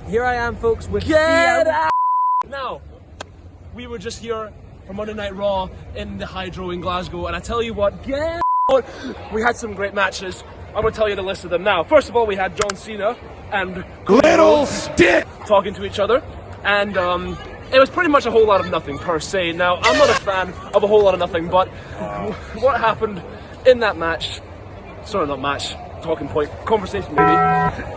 Here I am, folks, with Get out! Now, we were just here for Monday Night Raw in the Hydro in Glasgow, and I tell you what, get out! We had some great matches. I'm going to tell you the list of them now. First of all, we had John Cena and Little Stick talking to each other, and it was pretty much a whole lot of nothing per se. Now, I'm not a fan of a whole lot of nothing, but what happened in that match, sorry, not match, talking point, conversation maybe,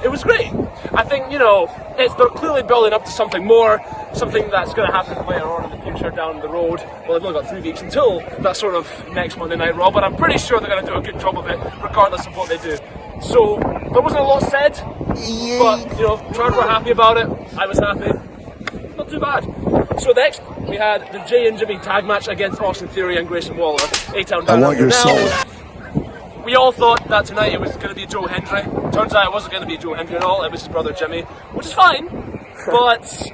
it was great. I think, you know, they're clearly building up to something more, something that's going to happen later on in the future down the road. Well, they've only got 3 weeks until that sort of next Monday Night Raw, but I'm pretty sure they're going to do a good job of it, regardless of what they do. So, there wasn't a lot said, but, you know, Trevor were happy about it, I was happy. Not too bad. So next, we had the Jay and Jimmy tag match against Austin Theory and Grayson Waller. A-Town Down. I want your soul. We all thought that tonight it was going to be Joe Hendry. Turns out it wasn't going to be Joe Hendry at all, it was his brother Jimmy, which is fine, but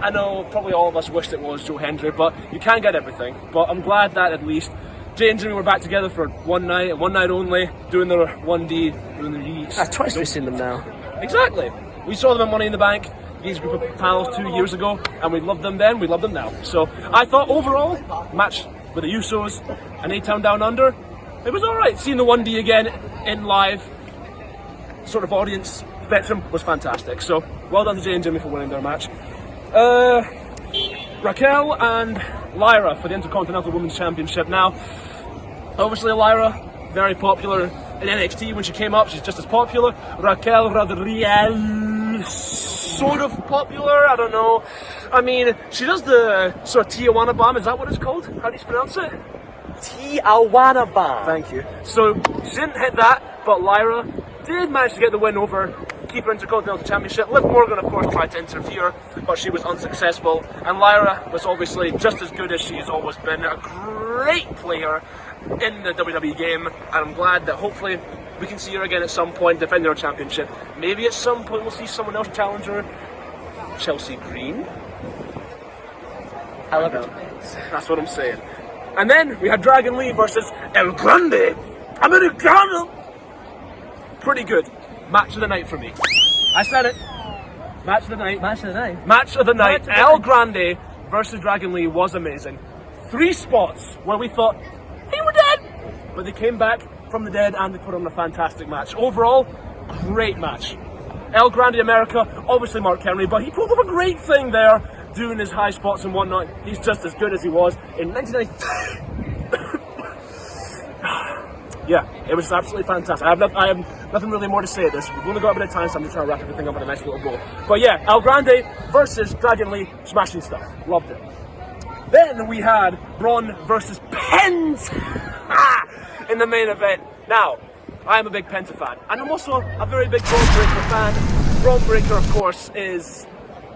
I know probably all of us wished it was Joe Hendry, but you can't get everything. But I'm glad that at least Jay and Jimmy were back together for one night, and one night only, doing their 1D, doing their yeets. Twice we've seen them now. Exactly. We saw them at Money in the Bank, these group of pals 2 years ago, and we loved them then, we love them now. So I thought overall, match with the Usos and A-Town Down Under, it was alright. Seeing the 1D again in live sort of audience spectrum was fantastic. So well done to Jay and Jimmy for winning their match. Raquel and Lyra for the Intercontinental Women's Championship. Now, obviously Lyra, very popular in NXT when she came up, she's just as popular. Raquel Rodriguez, sort of popular, I don't know. I mean, she does the sort of Tijuana Bomb, is that what it's called? How do you pronounce it? Tijuana Bomb. Thank you. So, she didn't hit that, but Lyra did manage to get the win over keeper Intercontinental Championship. Liv Morgan, of course, tried to interfere, but she was unsuccessful. And Lyra was obviously just as good as she's always been. A great player in the WWE game, and I'm glad that hopefully we can see her again at some point defending her championship. Maybe at some point we'll see someone else challenge her. Chelsea Green? I love it. That's what I'm saying. And then we had Dragon Lee versus El Grande Americano. Pretty good. Match of the night for me. I said it. Match of the night. Match of the night. Match of the night. El Grande versus Dragon Lee was amazing. 3 spots where we thought, they were dead! But they came back from the dead and they put on a fantastic match. Overall, great match. El Grande America, obviously Mark Henry, but he pulled off a great thing there, doing his high spots and whatnot. He's just as good as he was in 1993. Yeah, it was absolutely fantastic. I have nothing really more to say at this. We've only got a bit of time, so I'm just trying to wrap everything up in a nice little bow. But yeah, El Grande versus Dragon Lee, smashing stuff. Loved it. Then we had Braun versus Penta in the main event. Now, I am a big Penta fan, and I'm also a very big Braun Breaker fan. Braun Breaker, of course, is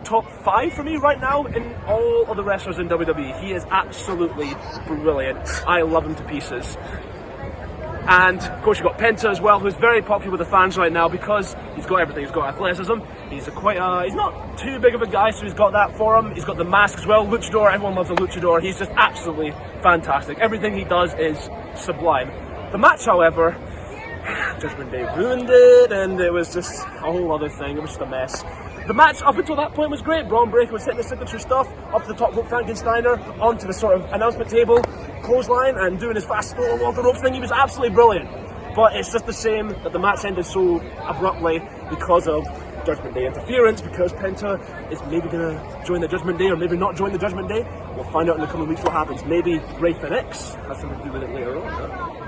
top 5 for me right now in all of the wrestlers in WWE. He is absolutely brilliant. I love him to pieces. And of course you've got Penta as well, who's very popular with the fans right now because he's got everything. He's got athleticism, he's he's not too big of a guy, so he's got that for him. He's got the mask as well, luchador, everyone loves a luchador. He's just absolutely fantastic. Everything he does is sublime. The match, however, Judgment Day ruined it, and it was just a whole other thing. It was just a mess. The match up until that point was great. Braun Breaker was hitting the signature stuff, up to the top rope Frankensteiner, onto the sort of announcement table, clothesline, and doing his fast off the rope thing. He was absolutely brilliant. But it's just a shame that the match ended so abruptly because of Judgment Day interference, because Penta is maybe going to join the Judgment Day or maybe not join the Judgment Day. We'll find out in the coming weeks what happens. Maybe Rey Fenix has something to do with it later on.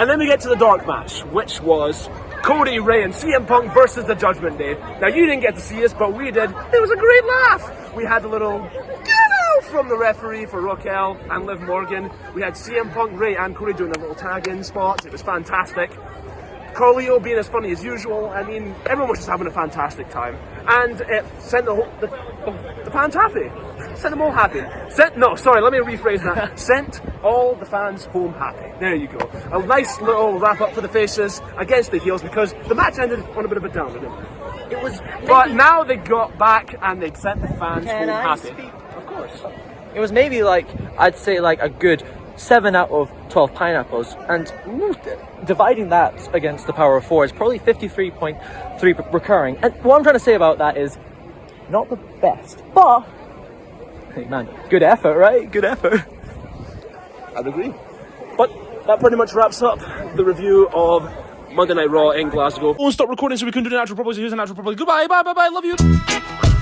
And then we get to the dark match, which was Cody, Rey, and CM Punk versus the Judgment Day. Now, you didn't get to see us, but we did. It was a great laugh. We had a little get out from the referee for Raquel and Liv Morgan. We had CM Punk, Rey, and Cody doing their little tag-in spots. It was fantastic. Carlito being as funny as usual. I mean, everyone was just having a fantastic time. And it sent the fans happy. Sent them all happy. Let me rephrase that. Sent all the fans home happy. There you go. A nice little wrap up for the faces against the heels, because the match ended on a bit of a downer, didn't it? It was. But now they got back and they sent the fans home happy. Of course. It was maybe I'd say a good 7 out of 12 pineapples, and dividing that against the power of 4 is probably 53.3 recurring. And what I'm trying to say about that is not the best, but hey man, good effort, right? Good effort. I'd agree. But that pretty much wraps up the review of Monday Night Raw in Glasgow. Won't stop recording so we can do the natural properly. So here's the natural properly. Goodbye, bye, bye, bye. Love you.